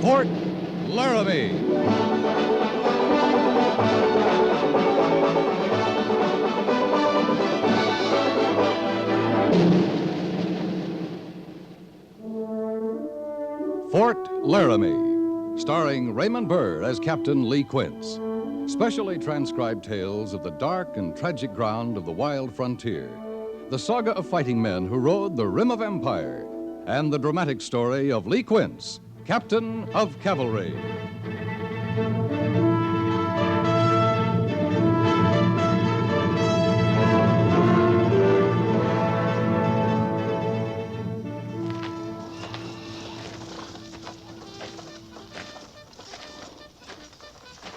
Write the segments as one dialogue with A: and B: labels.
A: Fort Laramie. Fort Laramie, starring Raymond Burr as Captain Lee Quince. Specially transcribed tales of the dark and tragic ground of the wild frontier, the saga of fighting men who rode the rim of empire, and the dramatic story of Lee Quince, Captain of Cavalry.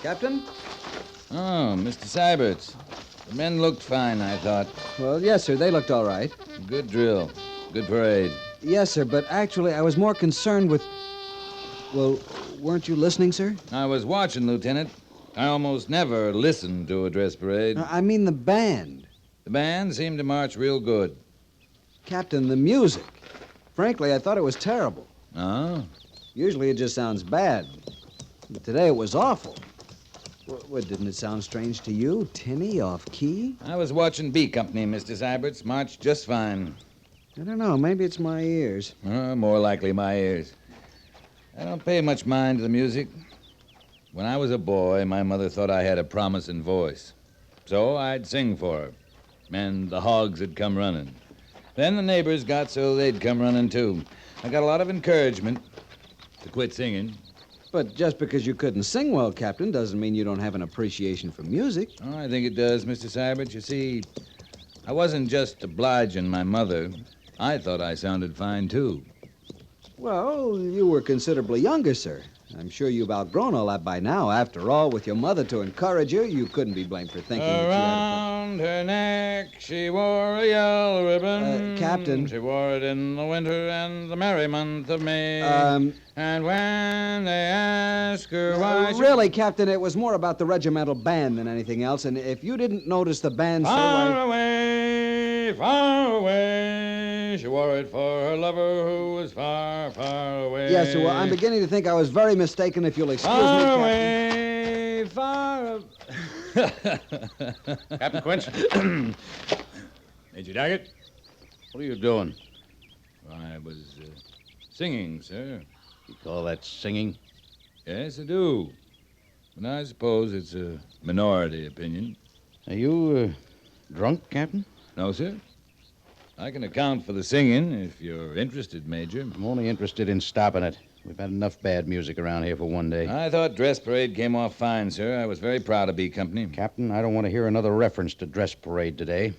B: Captain?
C: Oh, Mr. Syberts. The men looked fine, I thought.
B: Well, yes, sir. They looked all right.
C: Good drill. Good parade.
B: Yes, sir, but actually I was more concerned with... Well, weren't you listening, sir?
C: I was watching, Lieutenant. I almost never listen to a dress parade.
B: I mean the band.
C: The band seemed to march real good.
B: Captain, the music. Frankly, I thought it was terrible.
C: Oh?
B: Usually it just sounds bad. But today it was awful. What, didn't it sound strange to you? Tinny, off-key?
C: I was watching B Company, Mr. Syberts. Marched just fine.
B: I don't know. Maybe it's my ears.
C: More likely my ears. I don't pay much mind to the music. When I was a boy, my mother thought I had a promising voice. So I'd sing for her. And the hogs would come running. Then the neighbors got so they'd come running, too. I got a lot of encouragement to quit singing.
B: But just because you couldn't sing well, Captain, doesn't mean you don't have an appreciation for music.
C: Oh, I think it does, Mr. Syberts. You see, I wasn't just obliging my mother. I thought I sounded fine, too.
B: Well, you were considerably younger, sir. I'm sure you've outgrown all that by now. After all, with your mother to encourage you couldn't be blamed for thinking that you had
C: Around her neck she wore a yellow ribbon.
B: Captain.
C: She wore it in the winter and the merry month of May. And when they ask her why
B: Really, Captain, it was more about the regimental band than anything else, and if you didn't notice the band, sir,
C: Far away, far away, she wore it for her lover who was far, far away.
B: Yes, sir, well, I'm beginning to think I was very mistaken, if you'll excuse me,
C: Far
B: Captain.
C: away, far
D: Captain Quince? Major Daggett? What are you doing?
C: I was singing, sir.
D: You call that singing?
C: Yes, I do. But I suppose it's a minority opinion.
D: Are you drunk, Captain?
C: No, sir. I can account for the singing if you're interested, Major.
D: I'm only interested in stopping it. We've had enough bad music around here for one day.
C: I thought dress parade came off fine, sir. I was very proud of B Company.
D: Captain, I don't want to hear another reference to dress parade today.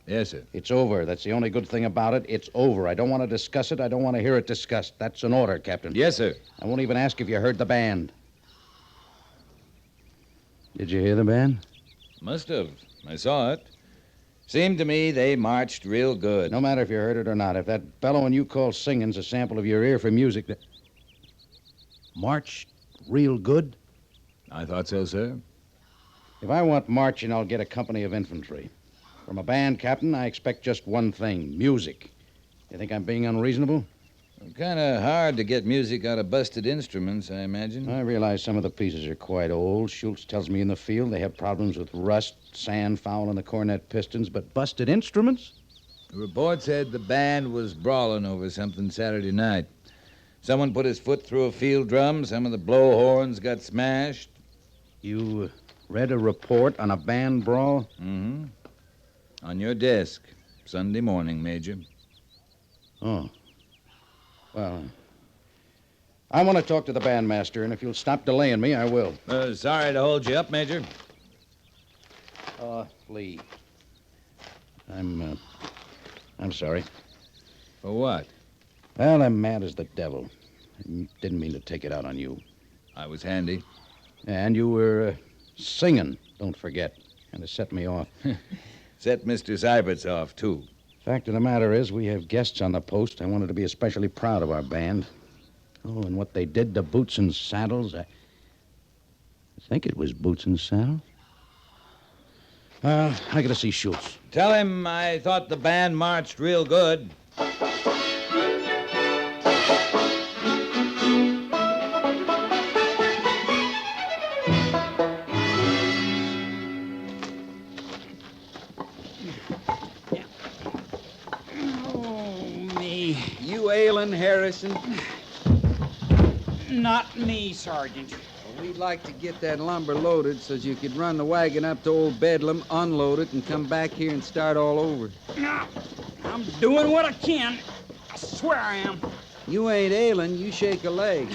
C: Yes, sir.
D: It's over. That's the only good thing about it. It's over. I don't want to discuss it. I don't want to hear it discussed. That's an order, Captain.
C: Yes, sir.
D: I won't even ask if you heard the band. Did you hear the band?
C: Must have. I saw it. Seemed to me they marched real good.
D: No matter if you heard it or not, if that bellowing you call singing's a sample of your ear for music that... Marched real good?
C: I thought so, sir.
D: If I want marching, I'll get a company of infantry. From a band, Captain, I expect just one thing, music. You think I'm being unreasonable?
C: Kind of hard to get music out of busted instruments, I imagine.
D: I realize some of the pieces are quite old. Schultz tells me in the field they have problems with rust, sand fouling the cornet pistons, but busted instruments?
C: The report said the band was brawling over something Saturday night. Someone put his foot through a field drum. Some of the blowhorns got smashed.
D: You read a report on a band brawl?
C: Mm-hmm. On your desk, Sunday morning, Major.
D: Oh. Well, I want to talk to the bandmaster, and if you'll stop delaying me, I will.
C: Sorry to hold you up, Major.
D: Lee. I'm sorry.
C: For what?
D: Well, I'm mad as the devil. I didn't mean to take it out on you.
C: I was handy.
D: And you were singing, don't forget. And it set me off.
C: Set Mr. Syberts off, too.
D: Fact of the matter is, we have guests on the post. I wanted to be especially proud of our band. Oh, and what they did to Boots and Saddles, I think it was Boots and Saddles. I gotta see Schultz.
C: Tell him I thought the band marched real good.
B: ailing, Harrison?
E: Not me, Sergeant.
B: Well, we'd like to get that lumber loaded so you could run the wagon up to old Bedlam, unload it, and come back here and start all over.
E: No, I'm doing what I can. I swear I am.
B: You ain't ailing, you shake a leg.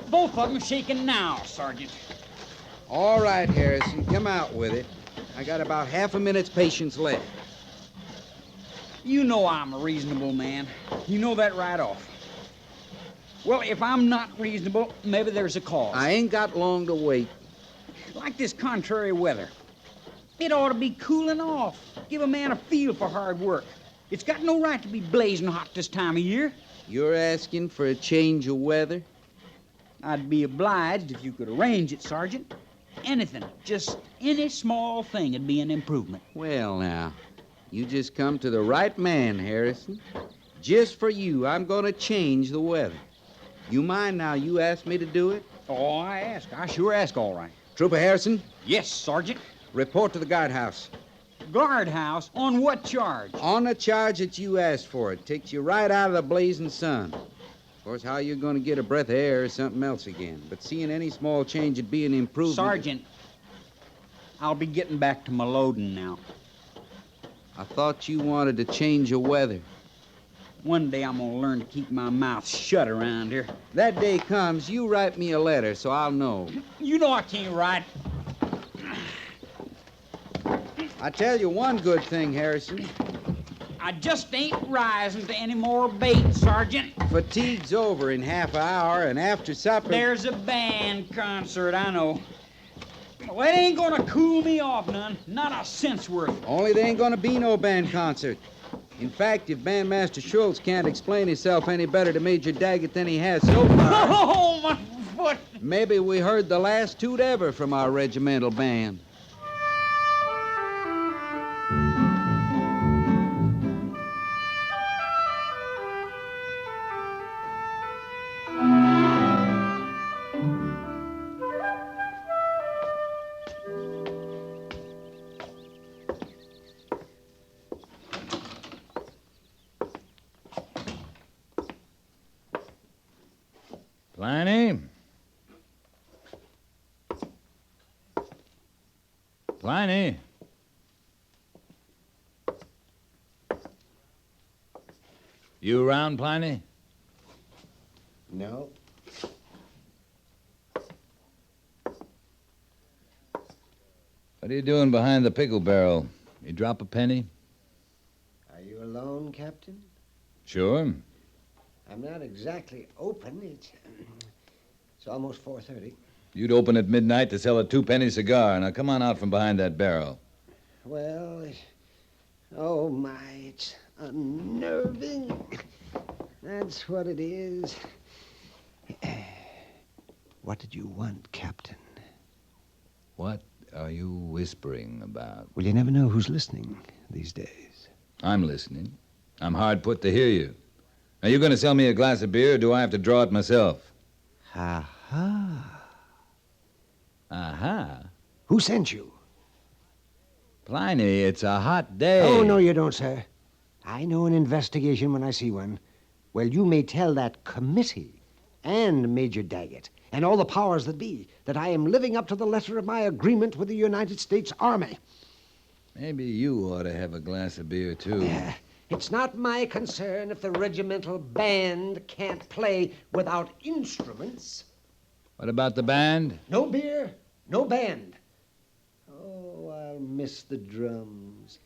E: Both of them shaking now, Sergeant.
B: All right, Harrison, come out with it. I got about half a minute's patience left.
E: You know I'm a reasonable man. You know that right off. Well, if I'm not reasonable, maybe there's a cause.
B: I ain't got long to wait.
E: Like this contrary weather. It ought to be cooling off. Give a man a feel for hard work. It's got no right to be blazing hot this time of year.
B: You're asking for a change of weather?
E: I'd be obliged if you could arrange it, Sergeant. Anything, just any small thing would be an improvement.
B: Well, now, you just come to the right man, Harrison. Just for you, I'm going to change the weather. You mind now you asked me to do it?
E: Oh, I ask. I sure ask, all right.
B: Trooper Harrison,
E: Yes, Sergeant.
B: report to the guardhouse.
E: Guardhouse? On what charge?
B: On the charge that you asked for. It takes you right out of the blazing sun. Of course, how you're going to get a breath of air is something else again. But seeing any small change would be an improvement.
E: Sergeant, I'll be getting back to my loading now.
B: I thought you wanted to change the weather.
E: One day I'm gonna learn to keep my mouth shut around here.
B: That day comes, you write me a letter so I'll know.
E: You know I can't write.
B: I tell you one good thing, Harrison.
E: I just ain't rising to any more bait, Sergeant.
B: Fatigue's over in half an hour, and after supper...
E: There's a band concert, I know. Well, it ain't gonna cool me off none. Not a cent's worth.
B: Only there ain't gonna be no band concert. In fact, if Bandmaster Schultz can't explain himself any better to Major Daggett than he has so far...
E: Oh, my foot!
B: Maybe we heard the last toot ever from our regimental band.
C: Pliny? Pliny? You around, Pliny?
F: No.
C: What are you doing behind the pickle barrel? You drop a penny?
F: Are you alone, Captain?
C: Sure.
F: I'm not exactly open. It's almost 4:30.
C: You'd open at midnight to sell a 2-penny cigar. Now come on out from behind that barrel.
F: Well, oh my, it's unnerving. That's what it is. What did you want, Captain?
C: What are you whispering about?
F: Well, you never know who's listening these days.
C: I'm listening. I'm hard put to hear you. Are you going to sell me a glass of beer, or do I have to draw it myself?
F: Ha-ha.
C: Aha.
F: Who sent you?
C: Pliny, it's a hot day.
F: Oh, no, you don't, sir. I know an investigation when I see one. Well, you may tell that committee and Major Daggett and all the powers that be that I am living up to the letter of my agreement with the United States Army.
C: Maybe you ought to have a glass of beer, too.
F: It's not my concern if the regimental band can't play without instruments.
C: What about the band?
F: No beer, no band. Oh, I'll miss the drums.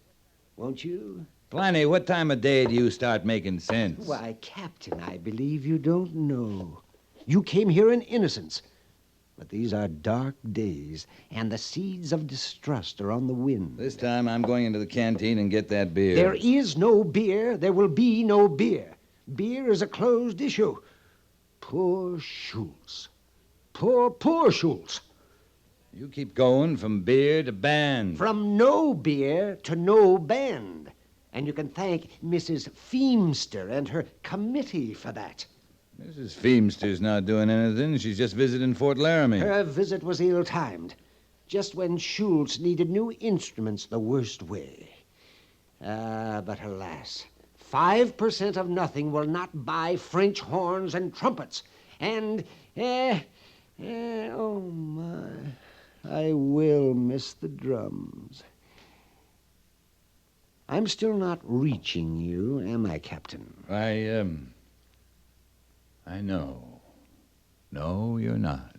F: Won't you?
C: Pliny, what time of day do you start making sense?
F: Why, Captain, I believe you don't know. You came here in innocence. But these are dark days, and the seeds of distrust are on the wind.
C: This time I'm going into the canteen and get that beer.
F: There is no beer. There will be no beer. Beer is a closed issue. Poor Schultz. Poor Schultz.
C: You keep going from beer to band.
F: From no beer to no band. And you can thank Mrs. Feemster and her committee for that.
C: Mrs. Feemster's not doing anything. She's just visiting Fort Laramie.
F: Her visit was ill-timed, just when Schultz needed new instruments the worst way. But alas, 5% of nothing will not buy French horns and trumpets. And, oh my, I will miss the drums. I'm still not reaching you, am I, Captain?
C: I know. No, you're not.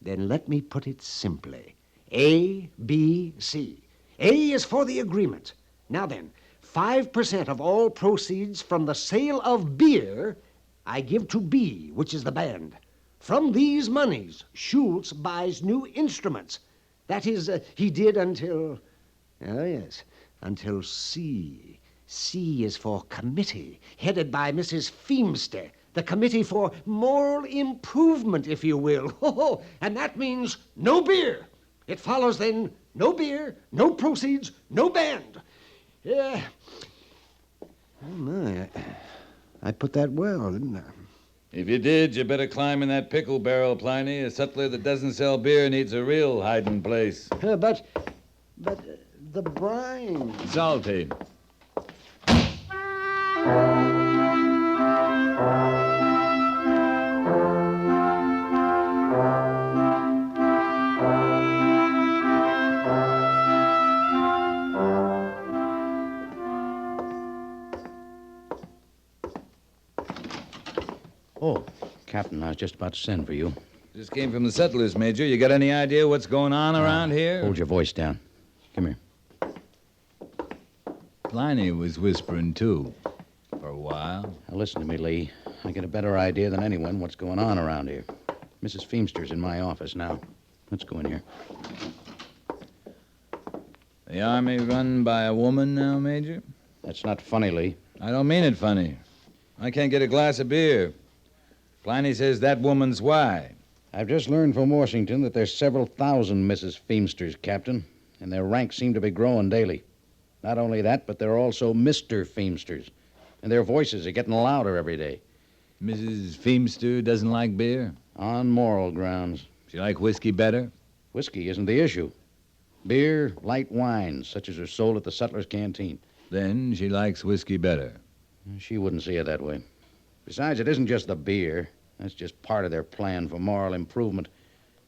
F: Then let me put it simply. A, B, C. A is for the agreement. Now then, 5% of all proceeds from the sale of beer I give to B, which is the band. From these monies, Schultz buys new instruments. That is, he did until... Oh, yes, until C. C is for committee, headed by Mrs. Feemster, the committee for moral improvement, if you will. Oh, and that means no beer. It follows then no beer, no proceeds, no band. Yeah. Oh, my. I put that well, didn't I?
C: If you did, you better climb in that pickle barrel, Pliny. A sutler that doesn't sell beer needs a real hiding place.
F: But the brine.
C: Salty.
D: Oh, Captain, I was just about to send for you.
C: Just came from the settlers, Major. You got any idea what's going on around here?
D: Hold your voice down. Come here.
C: Pliny was whispering, too, for a while.
D: Now, listen to me, Lee. I get a better idea than anyone what's going on around here. Mrs. Feemster's in my office now. Let's go in here.
C: The army run by a woman now, Major?
D: That's not funny, Lee.
C: I don't mean it funny. I can't get a glass of beer. Pliny says that woman's why.
D: I've just learned from Washington that there's several thousand Mrs. Feemsters, Captain, and their ranks seem to be growing daily. Not only that, but there are also Mr. Feemsters, and their voices are getting louder every day.
C: Mrs. Feemster doesn't like beer?
D: On moral grounds.
C: She like whiskey better?
D: Whiskey isn't the issue. Beer, light wines, such as are sold at the sutler's canteen.
C: Then she likes whiskey better.
D: She wouldn't see it that way. Besides, it isn't just the beer. That's just part of their plan for moral improvement.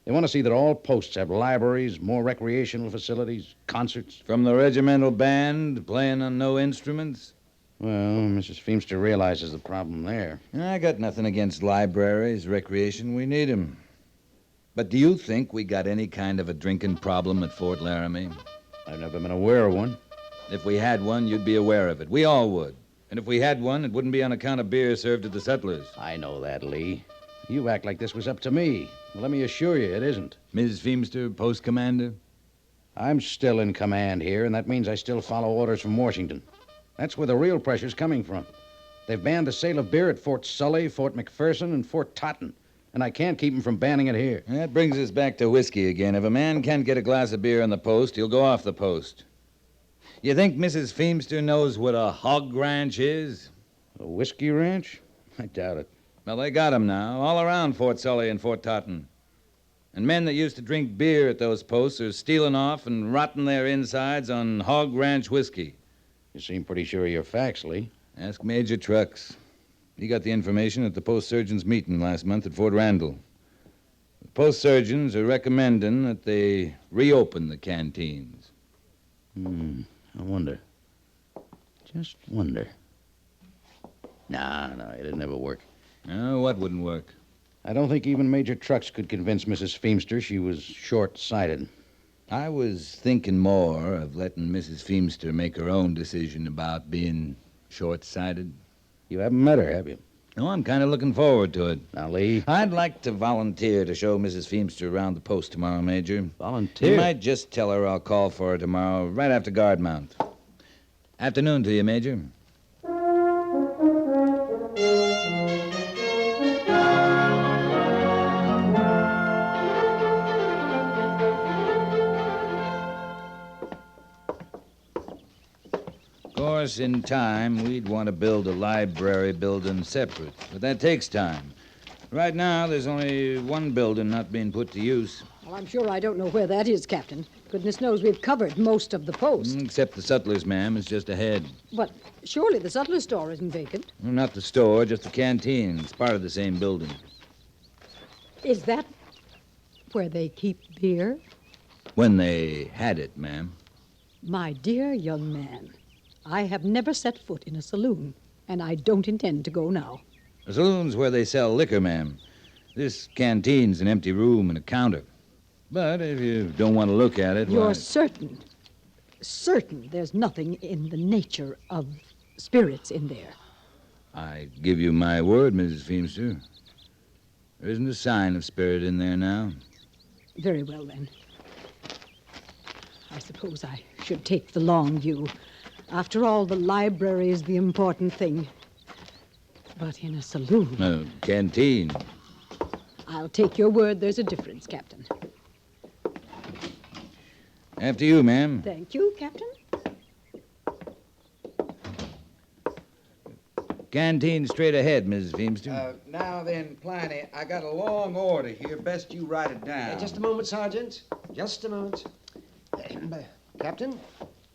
D: They want to see that all posts have libraries, more recreational facilities, concerts.
C: From the regimental band playing on no instruments?
D: Well, Mrs. Feemster realizes the problem there.
C: I got nothing against libraries, recreation. We need 'em. But do you think we got any kind of a drinking problem at Fort Laramie?
D: I've never been aware of one.
C: If we had one, you'd be aware of it. We all would. And if we had one, it wouldn't be on account of beer served to the settlers.
D: I know that, Lee. You act like this was up to me. Well, let me assure you, it isn't.
C: Mrs. Feemster, post commander?
D: I'm still in command here, and that means I still follow orders from Washington. That's where the real pressure's coming from. They've banned the sale of beer at Fort Sully, Fort McPherson, and Fort Totten, and I can't keep them from banning it here.
C: That brings us back to whiskey again. If a man can't get a glass of beer on the post, he'll go off the post. You think Mrs. Feemster knows what a hog ranch is?
D: A whiskey ranch? I doubt it.
C: Well, they got 'em now, all around Fort Sully and Fort Totten. And men that used to drink beer at those posts are stealing off and rotting their insides on hog ranch whiskey.
D: You seem pretty sure of your facts, Lee.
C: Ask Major Trucks. He got the information at the post surgeons' meeting last month at Fort Randall. The post surgeons are recommending that they reopen the canteens.
D: I wonder. Just wonder. No, it'd never work.
C: Oh, what wouldn't work?
D: I don't think even Major Trucks could convince Mrs. Feemster she was short-sighted.
C: I was thinking more of letting Mrs. Feemster make her own decision about being short-sighted.
D: You haven't met her, have you?
C: Oh, I'm kind of looking forward to it.
D: Now, Lee.
C: I'd like to volunteer to show Mrs. Feemster around the post tomorrow, Major.
D: Volunteer?
C: You might just tell her I'll call for her tomorrow, right after guard mount. Afternoon to you, Major. Of course, in time, we'd want to build a library building separate, but that takes time. Right now, there's only one building not being put to use.
G: Well, I'm sure I don't know where that is, Captain. Goodness knows we've covered most of the post.
C: Except the sutler's, ma'am. It's just ahead.
G: But surely the sutler store isn't vacant.
C: Not the store, just the canteen. It's part of the same building.
G: Is that where they keep beer?
C: When they had it, ma'am.
G: My dear young man, I have never set foot in a saloon, and I don't intend to go now.
C: The saloon's where they sell liquor, ma'am. This canteen's an empty room and a counter. But if you don't want to look at it,
G: You're
C: why...
G: certain there's nothing in the nature of spirits in there?
C: I give you my word, Mrs. Feemster. There isn't a sign of spirit in there now.
G: Very well, then. I suppose I should take the long view. After all, the library is the important thing. But in a saloon...
C: Canteen.
G: I'll take your word there's a difference, Captain.
C: After you, ma'am.
G: Thank you, Captain.
C: Canteen straight ahead, Mrs. Feemster.
B: Now then, Pliny, I got a long order here. Best you write it down.
F: Just a moment, Sergeant. Just a moment. Captain?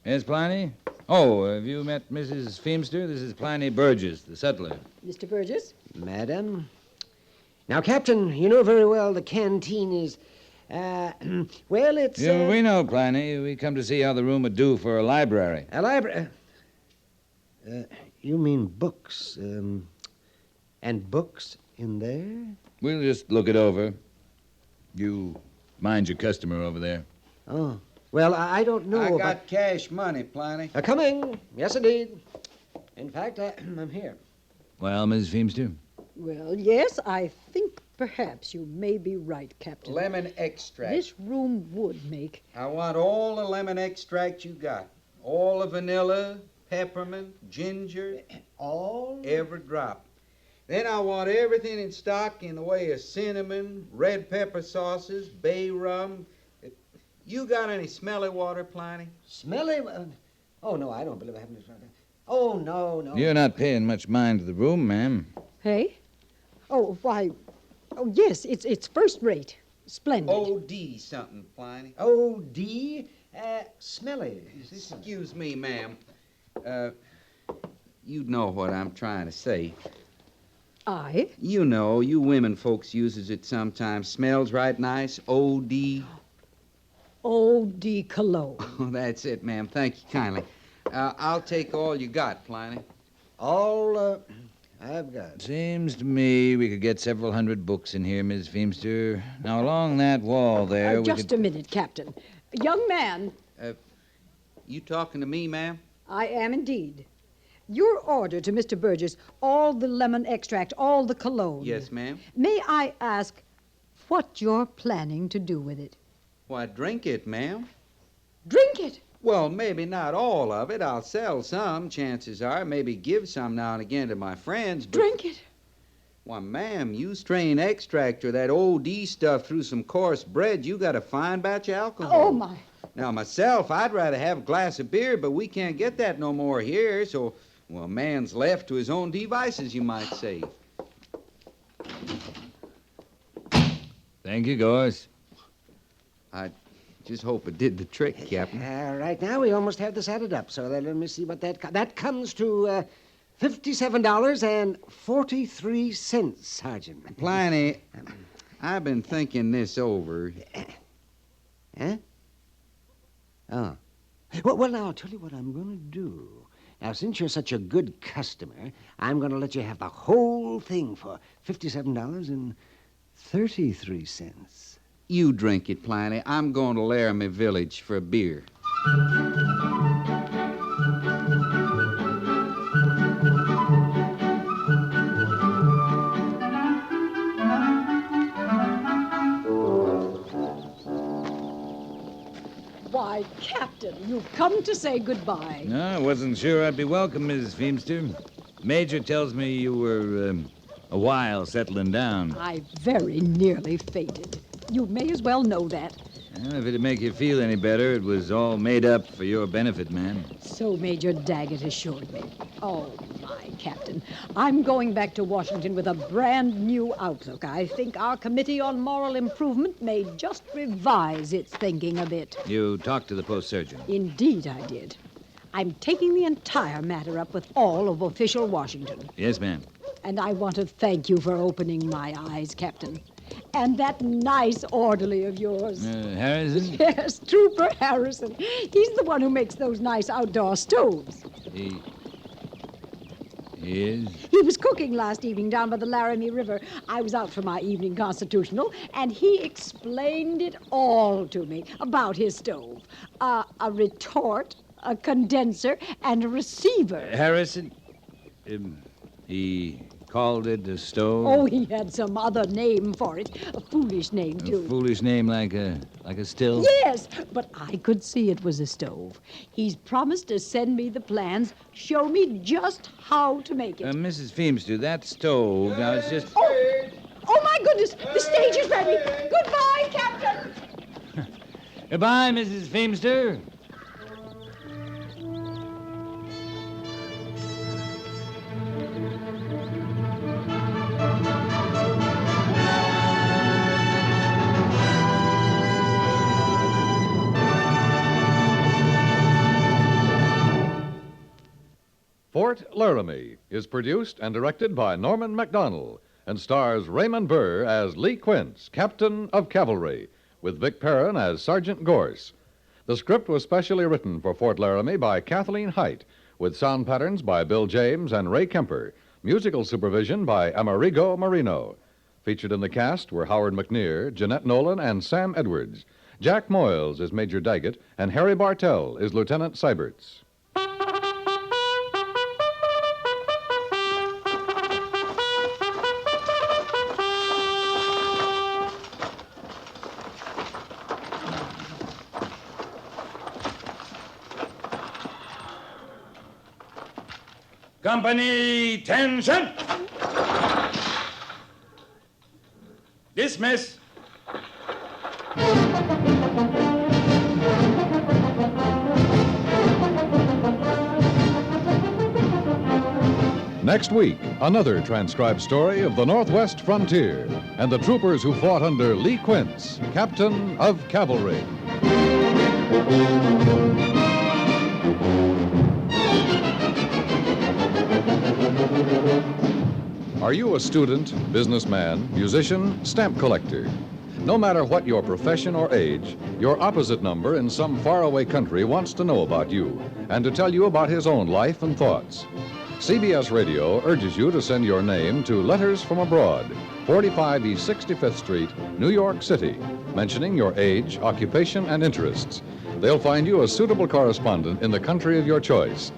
C: Yes, Pliny? Oh, have you met Mrs. Feemster? This is Pliny Burgess, the sutler.
G: Mr. Burgess?
F: Madam? Now, Captain, you know very well the canteen is, well, it's...
C: Yeah, we know, Pliny. We come to see how the room would do for a library.
F: A library... you mean books, and books in there?
C: We'll just look it over. You mind your customer over there.
F: Oh, well, I don't know
B: I
F: about...
B: got cash money, Pliny.
F: Coming. Yes, indeed. In fact, I'm here.
C: Well, Mrs. Feemster?
G: Well, yes, I think perhaps you may be right, Captain.
B: Lemon extract.
G: This room would make...
B: I want all the lemon extract you got. All the vanilla, peppermint, ginger.
F: All?
B: Every drop. Then I want everything in stock in the way of cinnamon, red pepper sauces, bay rum. You got any smelly water, Pliny?
F: Smelly? Oh, no, I don't believe I haven't... Oh, no.
C: You're not paying much mind to the room, ma'am.
G: Hey? Oh, why... Oh, yes, it's first rate. Splendid.
B: O.D. something, Pliny.
F: O.D.? Smelly.
B: Excuse me, ma'am. You know what I'm trying to say.
G: I?
B: You know, you women folks uses it sometimes. Smells right nice. O.D.
G: O.D. Cologne.
B: Oh, that's it, ma'am. Thank you kindly. I'll take all you got, Pliny.
F: All, I've got.
C: Seems to me we could get several hundred books in here, Miss Feemster. Now, along that wall there,
G: Just a minute, Captain. Young man.
B: You talking to me, ma'am?
G: I am indeed. Your order to Mr. Burgess, all the lemon extract, all the cologne.
B: Yes, ma'am.
G: May I ask what you're planning to do with it?
B: Why, drink it, ma'am.
G: Drink it?
B: Well, maybe not all of it. I'll sell some, chances are. Maybe give some now and again to my friends. But...
G: Drink it?
B: Why, ma'am, you strain extract or that O.D. stuff through some coarse bread, you got a fine batch of alcohol.
G: Oh, my.
B: Now, myself, I'd rather have a glass of beer, but we can't get that no more here, so, well, man's left to his own devices, you might say.
C: Thank you, Gorse.
B: I just hope it did the trick, Captain.
F: Right now, we almost have this added up, so let me see what that comes to, $57.43, Sergeant.
B: Pliny, I've been thinking this over.
F: Huh? Oh. Well, now, I'll tell you what I'm going to do. Now, since you're such a good customer, I'm going to let you have the whole thing for $57.33.
B: You drink it, Pliny. I'm going to Laramie Village for a beer.
G: Why, Captain, you've come to say goodbye.
C: No, I wasn't sure I'd be welcome, Mrs. Feemster. Major tells me you were a while settling down.
G: I very nearly fainted. You may as well know that.
C: Well, if it'd make you feel any better, it was all made up for your benefit, ma'am.
G: So Major Daggett assured me. Oh, my, Captain. I'm going back to Washington with a brand new outlook. I think our Committee on Moral Improvement may just revise its thinking a bit.
C: You talked to the post surgeon.
G: Indeed, I did. I'm taking the entire matter up with all of official Washington.
C: Yes, ma'am.
G: And I want to thank you for opening my eyes, Captain. And that nice orderly of yours.
C: Harrison?
G: Yes, Trooper Harrison. He's the one who makes those nice outdoor stoves.
C: He is?
G: He was cooking last evening down by the Laramie River. I was out for my evening constitutional, and he explained it all to me about his stove. A retort, a condenser, and a receiver.
C: Harrison? He called it a stove?
G: Oh, he had some other name for it. A foolish name, too.
C: A foolish name like a still?
G: Yes, but I could see it was a stove. He's promised to send me the plans, show me just how to make it.
C: Mrs. Feemster, that stove, now it's just...
G: Oh, my goodness, the stage is ready. Goodbye, Captain.
C: Goodbye, Mrs. Feemster.
A: Fort Laramie is produced and directed by Norman MacDonald and stars Raymond Burr as Lee Quince, Captain of Cavalry, with Vic Perrin as Sergeant Gorse. The script was specially written for Fort Laramie by Kathleen Height, with sound patterns by Bill James and Ray Kemper, musical supervision by Amerigo Marino. Featured in the cast were Howard McNear, Jeanette Nolan, and Sam Edwards. Jack Moyles is Major Daggett, and Harry Bartell is Lieutenant Seiberts.
H: Company, tension! Dismiss.
A: Next week, another transcribed story of the Northwest frontier and the troopers who fought under Lee Quince, Captain of Cavalry. Are you a student, businessman, musician, stamp collector? No matter what your profession or age, your opposite number in some faraway country wants to know about you and to tell you about his own life and thoughts. CBS Radio urges you to send your name to Letters from Abroad, 45 East 65th Street, New York City, mentioning your age, occupation, and interests. They'll find you a suitable correspondent in the country of your choice.